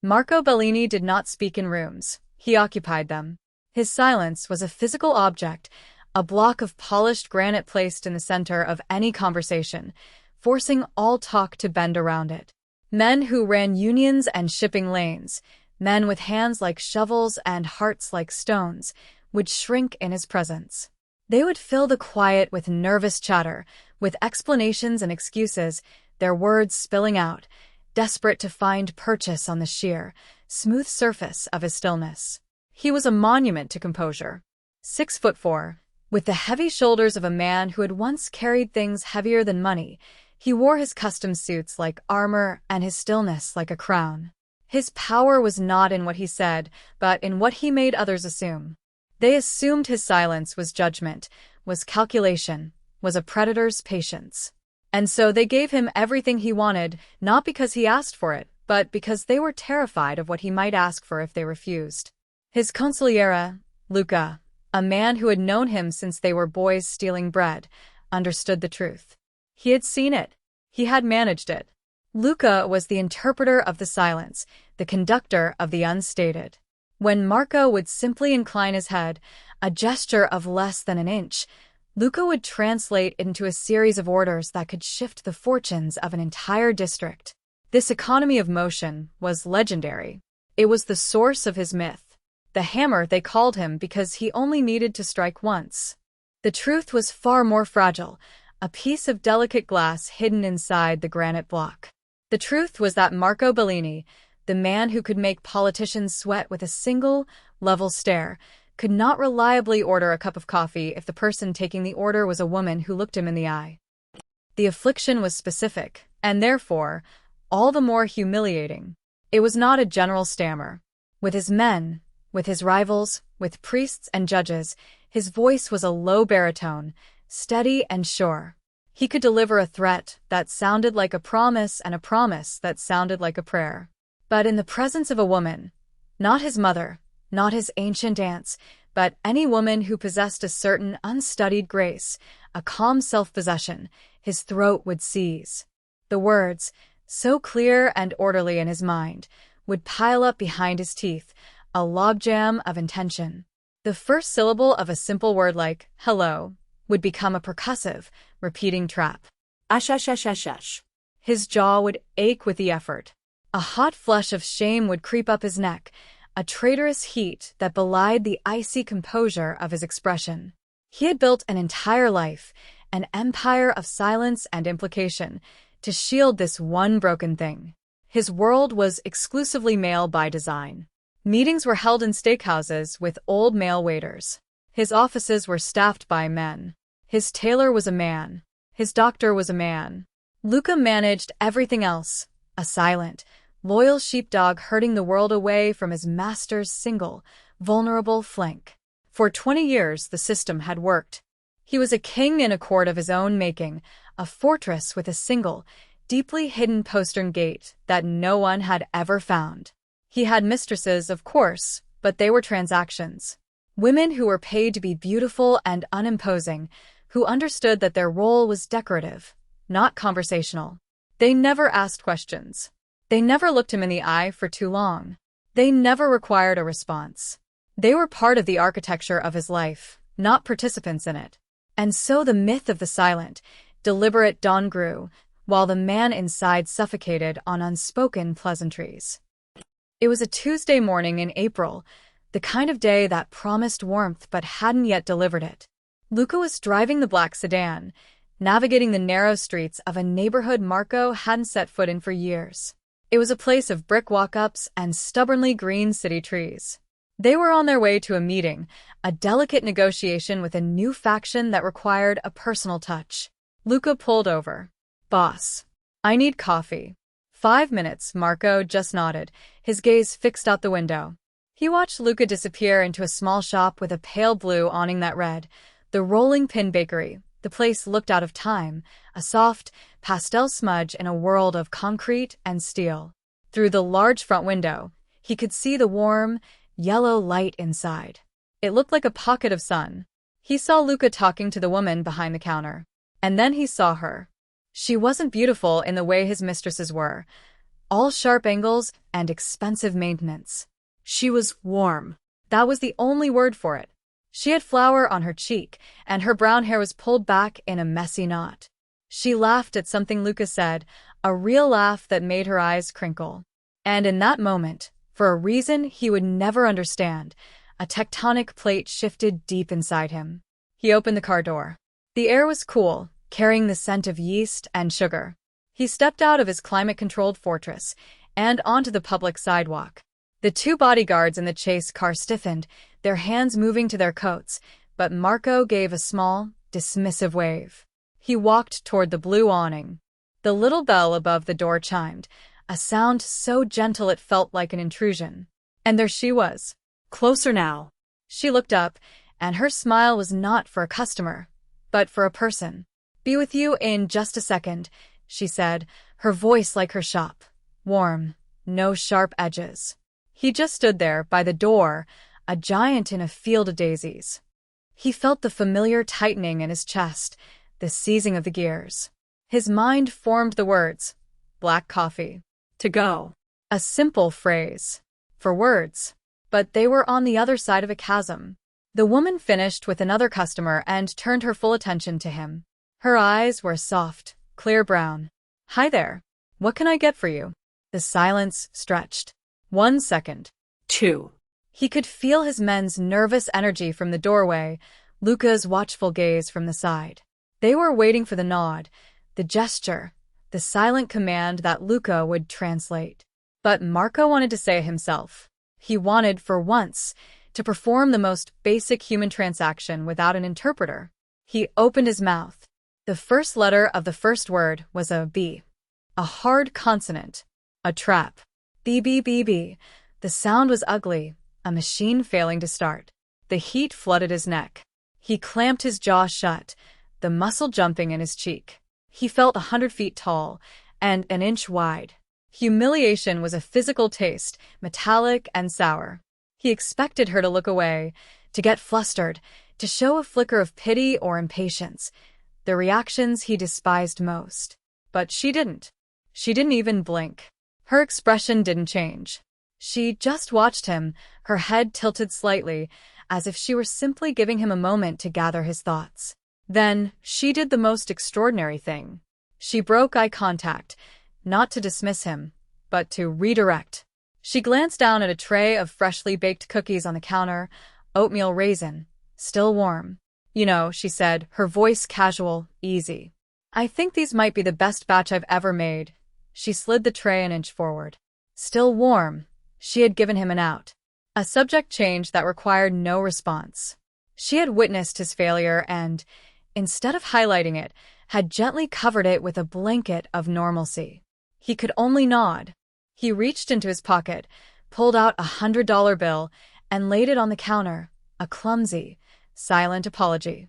Marco Bellini did not speak in rooms. He occupied them. His silence was a physical object, a block of polished granite placed in the center of any conversation, forcing all talk to bend around it. Men who ran unions and shipping lanes, men with hands like shovels and hearts like stones, would shrink in his presence. They would fill the quiet with nervous chatter, with explanations and excuses, their words spilling out, desperate to find purchase on the sheer, smooth surface of his stillness. He was a monument to composure. 6'4", with the heavy shoulders of a man who had once carried things heavier than money, he wore his custom suits like armor and his stillness like a crown. His power was not in what he said, but in what he made others assume. They assumed his silence was judgment, was calculation, was a predator's patience. And so they gave him everything he wanted, not because he asked for it, but because they were terrified of what he might ask for if they refused. His consigliere, Luca, a man who had known him since they were boys stealing bread, understood the truth. He had seen it. He had managed it. Luca was the interpreter of the silence, the conductor of the unstated. When Marco would simply incline his head, a gesture of less than an inch, Luca would translate it into a series of orders that could shift the fortunes of an entire district. This economy of motion was legendary. It was the source of his myth. The hammer they called him because he only needed to strike once. The truth was far more fragile, a piece of delicate glass hidden inside the granite block. The truth was that Marco Bellini, the man who could make politicians sweat with a single, level stare, could not reliably order a cup of coffee if the person taking the order was a woman who looked him in the eye. The affliction was specific, and therefore, all the more humiliating. It was not a general stammer. With his men, with his rivals, with priests and judges, his voice was a low baritone, steady and sure. He could deliver a threat that sounded like a promise and a promise that sounded like a prayer. But in the presence of a woman, not his mother, not his ancient aunts, but any woman who possessed a certain unstudied grace, a calm self-possession, his throat would seize. The words, so clear and orderly in his mind, would pile up behind his teeth, a logjam of intention. The first syllable of a simple word like hello would become a percussive, repeating trap. Ash, ash, ash, ash, ash. His jaw would ache with the effort. A hot flush of shame would creep up his neck, a traitorous heat that belied the icy composure of his expression. He had built an entire life, an empire of silence and implication, to shield this one broken thing. His world was exclusively male by design. Meetings were held in steakhouses with old male waiters. His offices were staffed by men. His tailor was a man. His doctor was a man. Luca managed everything else, a silent, loyal sheepdog herding the world away from his master's single, vulnerable flank. For 20 years the system had worked. He was a king in a court of his own making, a fortress with a single, deeply hidden postern gate that no one had ever found. He had mistresses, of course, but they were transactions. Women who were paid to be beautiful and unimposing, who understood that their role was decorative, not conversational. They never asked questions. They never looked him in the eye for too long. They never required a response. They were part of the architecture of his life, not participants in it. And so the myth of the silent, deliberate dawn grew, while the man inside suffocated on unspoken pleasantries. It was a Tuesday morning in April, the kind of day that promised warmth but hadn't yet delivered it. Luca was driving the black sedan, navigating the narrow streets of a neighborhood Marco hadn't set foot in for years. It was a place of brick walk-ups and stubbornly green city trees. They were on their way to a meeting, a delicate negotiation with a new faction that required a personal touch. Luca pulled over. "Boss, I need coffee." 5 minutes, Marco just nodded, his gaze fixed out the window. He watched Luca disappear into a small shop with a pale blue awning that read, "The Rolling Pin Bakery." The place looked out of time, a soft, pastel smudge in a world of concrete and steel. Through the large front window, he could see the warm, yellow light inside. It looked like a pocket of sun. He saw Luca talking to the woman behind the counter. And then he saw her. She wasn't beautiful in the way his mistresses were. all sharp angles and expensive maintenance. She was warm. That was the only word for it. She had flour on her cheek, and her brown hair was pulled back in a messy knot. She laughed at something Luca said, a real laugh that made her eyes crinkle. And in that moment, for a reason he would never understand, a tectonic plate shifted deep inside him. He opened the car door. The air was cool, carrying the scent of yeast and sugar. He stepped out of his climate-controlled fortress and onto the public sidewalk. The two bodyguards in the chase car stiffened, their hands moving to their coats, but Marco gave a small, dismissive wave. He walked toward the blue awning. The little bell above the door chimed, a sound so gentle it felt like an intrusion. And there she was. Closer now. She looked up, and her smile was not for a customer, but for a person. Be with you in just a second, she said, her voice like her shop. Warm, no sharp edges. He just stood there by the door, a giant in a field of daisies. He felt the familiar tightening in his chest, the seizing of the gears. His mind formed the words, black coffee. To go. A simple phrase. For words. But they were on the other side of a chasm. The woman finished with another customer and turned her full attention to him. Her eyes were soft, clear brown. Hi there. What can I get for you? The silence stretched. 1 second. 2. He could feel his men's nervous energy from the doorway, Luca's watchful gaze from the side. They were waiting for the nod, the gesture, the silent command that Luca would translate. But Marco wanted to say it himself. He wanted, for once, to perform the most basic human transaction without an interpreter. He opened his mouth. The first letter of the first word was a B. A hard consonant. A trap. B. The sound was ugly, a machine failing to start. The heat flooded his neck. He clamped his jaw shut, the muscle jumping in his cheek. He felt 100 feet tall and an inch wide. Humiliation was a physical taste, metallic and sour. He expected her to look away, to get flustered, to show a flicker of pity or impatience, the reactions he despised most. But she didn't. She didn't even blink. Her expression didn't change. She just watched him, her head tilted slightly, as if she were simply giving him a moment to gather his thoughts. Then, she did the most extraordinary thing. She broke eye contact, not to dismiss him, but to redirect. She glanced down at a tray of freshly baked cookies on the counter, oatmeal raisin, still warm. You know, she said, her voice casual, easy. I think these might be the best batch I've ever made. She slid the tray an inch forward. Still warm. She had given him an out. A subject change that required no response. She had witnessed his failure and, instead of highlighting it, had gently covered it with a blanket of normalcy. He could only nod. He reached into his pocket, pulled out $100 bill, and laid it on the counter, a clumsy, silent apology.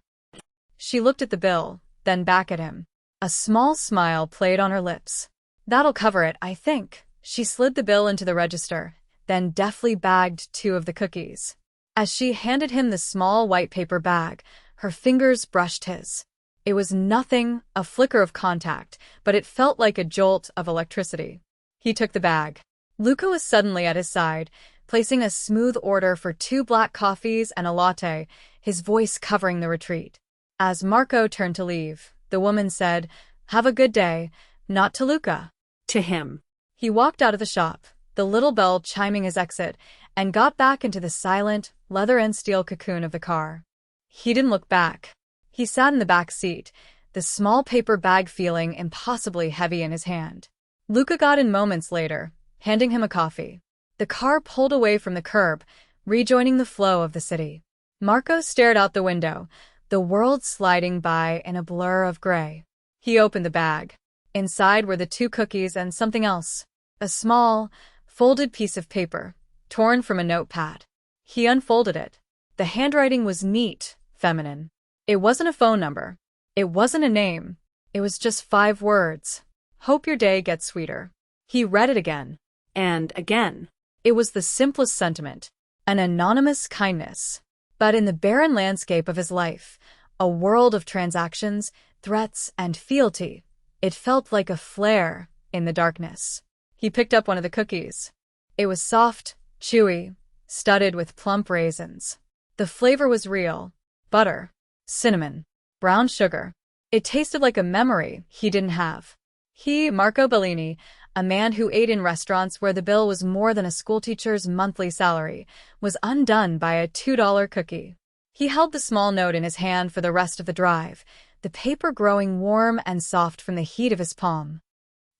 She looked at the bill, then back at him. A small smile played on her lips. That'll cover it, I think. She slid the bill into the register, then deftly bagged 2 of the cookies. As she handed him the small white paper bag, her fingers brushed his. It was nothing, a flicker of contact, but it felt like a jolt of electricity. He took the bag. Luca was suddenly at his side, placing a smooth order for 2 black coffees and a latte, his voice covering the retreat. As Marco turned to leave, the woman said, "Have a good day," not to Luca. To him. He walked out of the shop, the little bell chiming his exit, and got back into the silent, leather and steel cocoon of the car. He didn't look back. He sat in the back seat, the small paper bag feeling impossibly heavy in his hand. Luca got in moments later, handing him a coffee. The car pulled away from the curb, rejoining the flow of the city. Marco stared out the window, the world sliding by in a blur of gray. He opened the bag. Inside were the 2 cookies and something else. A small, folded piece of paper, torn from a notepad. He unfolded it. The handwriting was neat, feminine. It wasn't a phone number. It wasn't a name. It was just 5 words. Hope your day gets sweeter. He read it again. And again. It was the simplest sentiment. An anonymous kindness. But in the barren landscape of his life, a world of transactions, threats, and fealty, it felt like a flare in the darkness. He picked up one of the cookies. It was soft, chewy, studded with plump raisins. The flavor was real. Butter, cinnamon, brown sugar. It tasted like a memory he didn't have. He, Marco Bellini, a man who ate in restaurants where the bill was more than a schoolteacher's monthly salary, was undone by a $2 cookie. He held the small note in his hand for the rest of the drive, the paper growing warm and soft from the heat of his palm.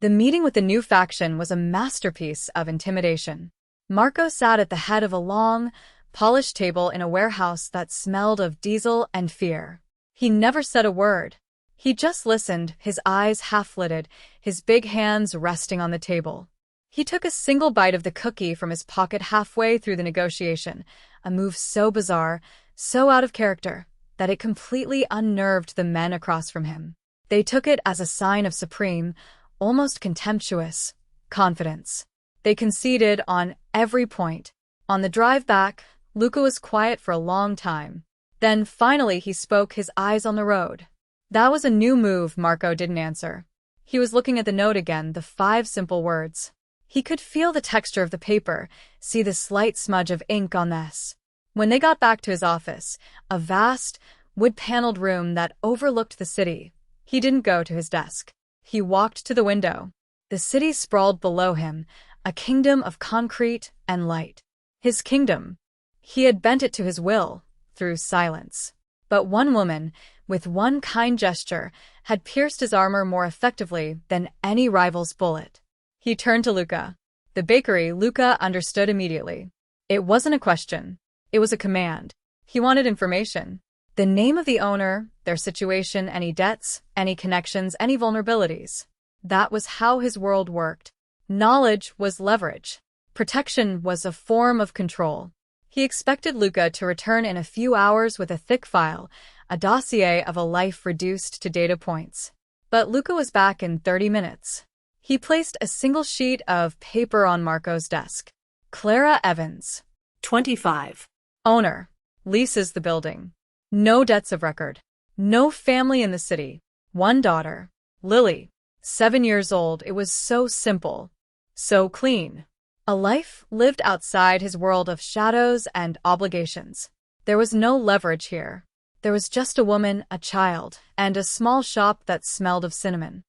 The meeting with the new faction was a masterpiece of intimidation. Marco sat at the head of a long, polished table in a warehouse that smelled of diesel and fear. He never said a word. He just listened, his eyes half-lidded, his big hands resting on the table. He took a single bite of the cookie from his pocket halfway through the negotiation, a move so bizarre, so out of character, that it completely unnerved the men across from him. They took it as a sign of supreme, almost contemptuous, confidence. They conceded on every point. On the drive back, Luca was quiet for a long time. Then, finally, he spoke, his eyes on the road. That was a new move. Marco didn't answer. He was looking at the note again, the 5 simple words. He could feel the texture of the paper, see the slight smudge of ink on the S. When they got back to his office, a vast, wood-paneled room that overlooked the city, he didn't go to his desk. He walked to the window. The city sprawled below him, a kingdom of concrete and light. His kingdom. He had bent it to his will, through silence. But one woman, with one kind gesture, had pierced his armor more effectively than any rival's bullet. He turned to Luca. The bakery. Luca understood immediately. It wasn't a question. It was a command. He wanted information. The name of the owner, their situation, any debts, any connections, any vulnerabilities. That was how his world worked. Knowledge was leverage. Protection was a form of control. He expected Luca to return in a few hours with a thick file, a dossier of a life reduced to data points. But Luca was back in 30 minutes. He placed a single sheet of paper on Marco's desk. Clara Evans, 25. Owner. Leases the building. No debts of record. No family in the city. One daughter. Lily. 7 years old. It was so simple. So clean. A life lived outside his world of shadows and obligations. There was no leverage here. There was just a woman, a child, and a small shop that smelled of cinnamon.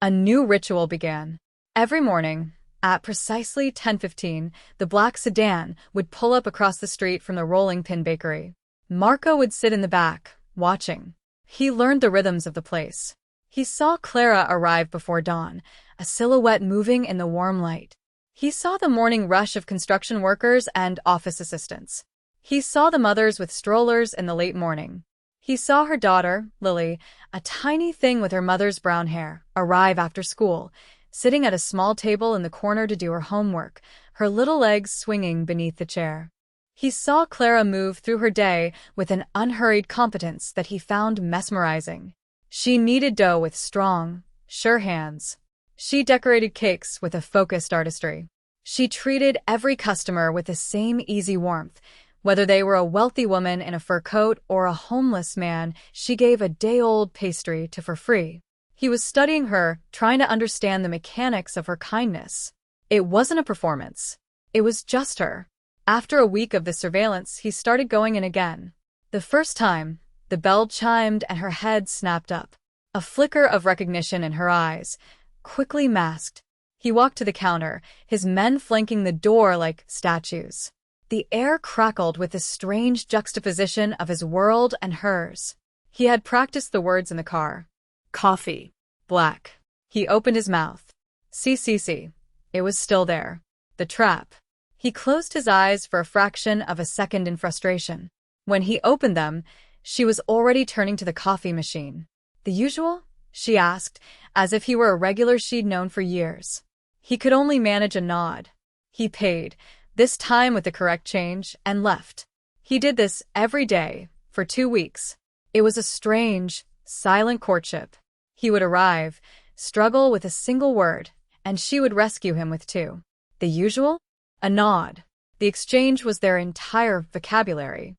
A new ritual began. Every morning, at precisely 10:15, the black sedan would pull up across the street from the Rolling Pin Bakery. Marco would sit in the back, watching. He learned the rhythms of the place. He saw Clara arrive before dawn, a silhouette moving in the warm light. He saw the morning rush of construction workers and office assistants. He saw the mothers with strollers in the late morning. He saw her daughter, Lily, a tiny thing with her mother's brown hair, arrive after school, sitting at a small table in the corner to do her homework, her little legs swinging beneath the chair. He saw Clara move through her day with an unhurried competence that he found mesmerizing. She kneaded dough with strong, sure hands. She decorated cakes with a focused artistry. She treated every customer with the same easy warmth. Whether they were a wealthy woman in a fur coat or a homeless man, she gave a day-old pastry to for free. He was studying her, trying to understand the mechanics of her kindness. It wasn't a performance. It was just her. After a week of the surveillance, he started going in again. The first time, the bell chimed and her head snapped up. A flicker of recognition in her eyes, quickly masked. He walked to the counter, his men flanking the door like statues. The air crackled with the strange juxtaposition of his world and hers. He had practiced the words in the car. Coffee. Black. He opened his mouth. CCC. It was still there. The trap. He closed his eyes for a fraction of a second in frustration. When he opened them, she was already turning to the coffee machine. The usual? She asked, as if he were a regular she'd known for years. He could only manage a nod. He paid, this time with the correct change, and left. He did this every day, for 2 weeks. It was a strange, silent courtship. He would arrive, struggle with a single word, and she would rescue him with 2. The usual? A nod. The exchange was their entire vocabulary.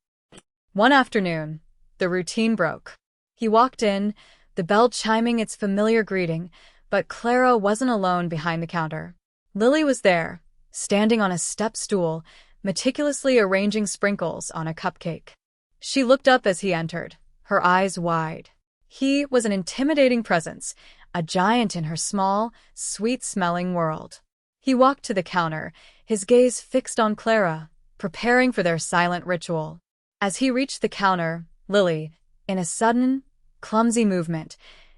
One afternoon, the routine broke. He walked in, the bell chiming its familiar greeting, but Clara wasn't alone behind the counter. Lily was there, standing on a step stool, meticulously arranging sprinkles on a cupcake. She looked up as he entered, her eyes wide. He was an intimidating presence, a giant in her small, sweet-smelling world. He walked to the counter, his gaze fixed on Clara, preparing for their silent ritual. As he reached the counter, Lily, in a sudden, clumsy movement,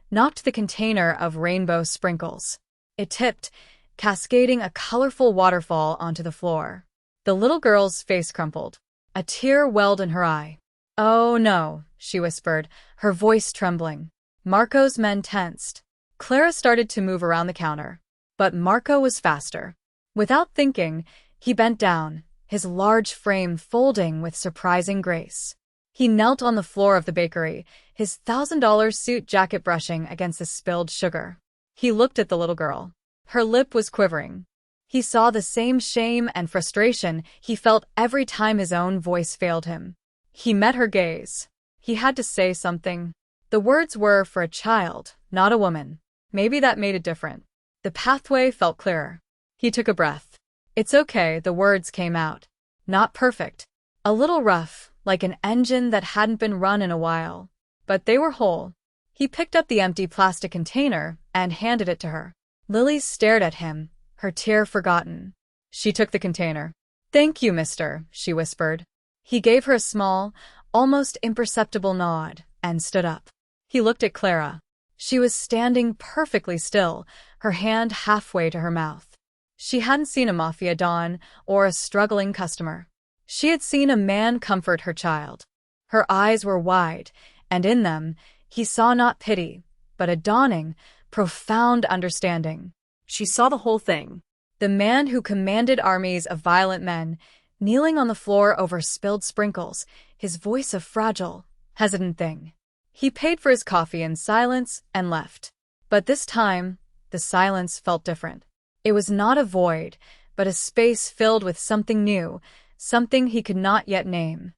knocked the container of rainbow sprinkles. It tipped, cascading a colorful waterfall onto the floor. The little girl's face crumpled. A tear welled in her eye. "Oh no," she whispered, her voice trembling. Marco's men tensed. Clara started to move around the counter. But Marco was faster. Without thinking, he bent down, his large frame folding with surprising grace. He knelt on the floor of the bakery, his $1,000 suit jacket brushing against the spilled sugar. He looked at the little girl. Her lip was quivering. He saw the same shame and frustration he felt every time his own voice failed him. He met her gaze. He had to say something. The words were for a child, not a woman. Maybe that made it different. The pathway felt clearer. He took a breath. "It's okay," the words came out. Not perfect. A little rough, like an engine that hadn't been run in a while. But they were whole. He picked up the empty plastic container and handed it to her. Lily stared at him, her tear forgotten. She took the container. "Thank you, mister," she whispered. He gave her a small, almost imperceptible nod, and stood up. He looked at Clara. She was standing perfectly still, her hand halfway to her mouth. She hadn't seen a Mafia don or a struggling customer. She had seen a man comfort her child. Her eyes were wide, and in them, he saw not pity, but a dawning, profound understanding. She saw the whole thing. The man who commanded armies of violent men, kneeling on the floor over spilled sprinkles, his voice a fragile, hesitant thing. He paid for his coffee in silence and left. But this time, the silence felt different. It was not a void, but a space filled with something new, something he could not yet name.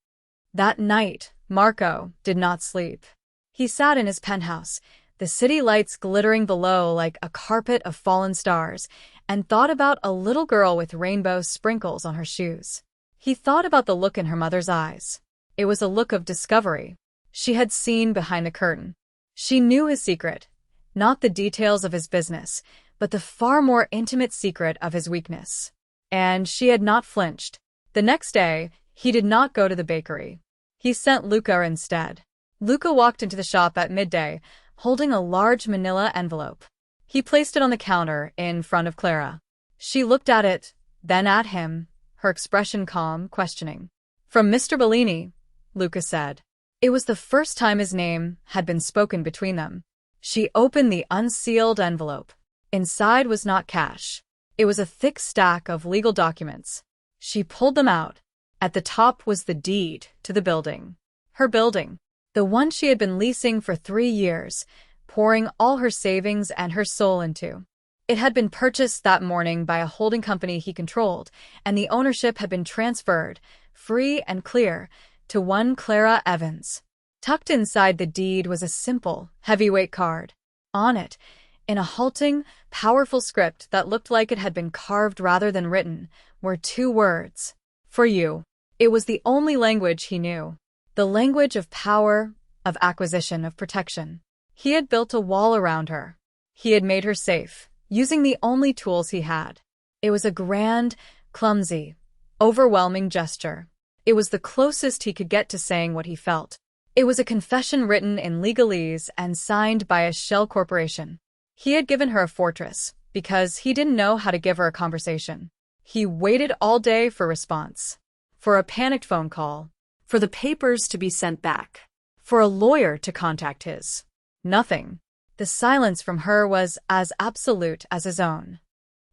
That night, Marco did not sleep. He sat in his penthouse, the city lights glittering below like a carpet of fallen stars, and thought about a little girl with rainbow sprinkles on her shoes. He thought about the look in her mother's eyes. It was a look of discovery. She had seen behind the curtain. She knew his secret, not the details of his business, but the far more intimate secret of his weakness. And she had not flinched. The next day, he did not go to the bakery. He sent Luca instead. Luca walked into the shop at midday, holding a large manila envelope. He placed it on the counter in front of Clara. She looked at it, then at him, her expression calm, questioning. "From Mr. Bellini," Luca said. It was the first time his name had been spoken between them. She opened the unsealed envelope. Inside was not cash. It was a thick stack of legal documents. She pulled them out. At the top was the deed to the building. Her building. The one she had been leasing for 3 years, pouring all her savings and her soul into. It had been purchased that morning by a holding company he controlled, and the ownership had been transferred, free and clear, to one Clara Evans. Tucked inside the deed was a simple, heavyweight card. On it, in a halting, powerful script that looked like it had been carved rather than written, were 2 words. "For you." It was the only language he knew. The language of power, of acquisition, of protection. He had built a wall around her. He had made her safe, using the only tools he had. It was a grand, clumsy, overwhelming gesture. It was the closest he could get to saying what he felt. It was a confession written in legalese and signed by a shell corporation. He had given her a fortress, because he didn't know how to give her a conversation. He waited all day for response. For a panicked phone call. For the papers to be sent back. For a lawyer to contact his. Nothing. The silence from her was as absolute as his own.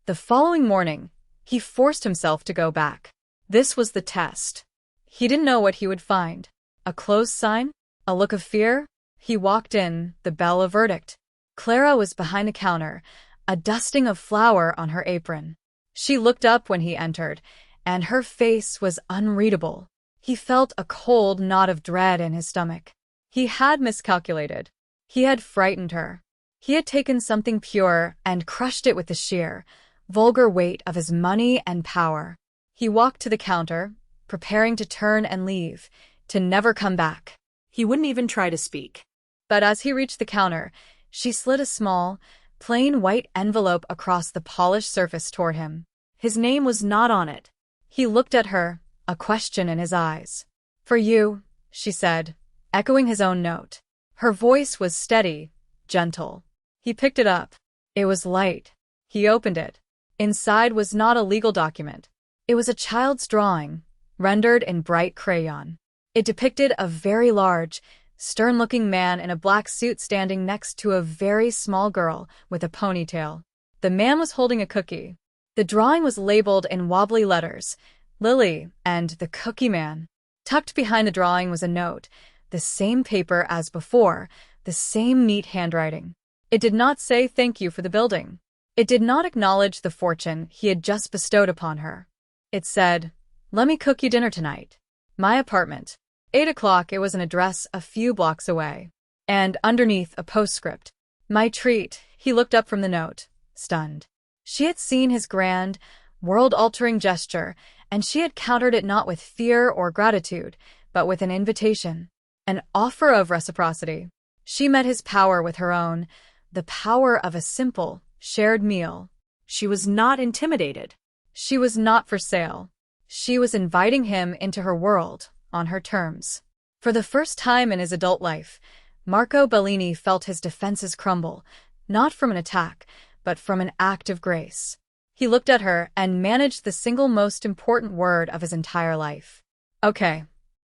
The following morning, he forced himself to go back. This was the test. He didn't know what he would find. A closed sign? A look of fear? He walked in, the bell a verdict. Clara was behind the counter, a dusting of flour on her apron. She looked up when he entered, and her face was unreadable. He felt a cold knot of dread in his stomach. He had miscalculated. He had frightened her. He had taken something pure and crushed it with the sheer, vulgar weight of his money and power. He walked to the counter, preparing to turn and leave, to never come back. He wouldn't even try to speak. But as he reached the counter, she slid a small, plain white envelope across the polished surface toward him. His name was not on it. He looked at her, a question in his eyes. "For you," she said, echoing his own note. Her voice was steady, gentle. He picked it up. It was light. He opened it. Inside was not a legal document. It was a child's drawing, rendered in bright crayon. It depicted a very large, stern-looking man in a black suit standing next to a very small girl with a ponytail. The man was holding a cookie. The drawing was labeled in wobbly letters, Lily and the Cookie Man. Tucked behind the drawing was a note, the same paper as before, the same neat handwriting. It did not say thank you for the building. It did not acknowledge the fortune he had just bestowed upon her. It said, "Let me cook you dinner tonight. My apartment. 8 o'clock." It was an address a few blocks away. And underneath a postscript. "My treat." He looked up from the note, stunned. She had seen his grand, world-altering gesture, and she had countered it not with fear or gratitude, but with an invitation, an offer of reciprocity. She met his power with her own, the power of a simple, shared meal. She was not intimidated. She was not for sale. She was inviting him into her world, on her terms. For the first time in his adult life, Marco Bellini felt his defenses crumble, not from an attack, but from an act of grace. He looked at her and managed the single most important word of his entire life. "Okay,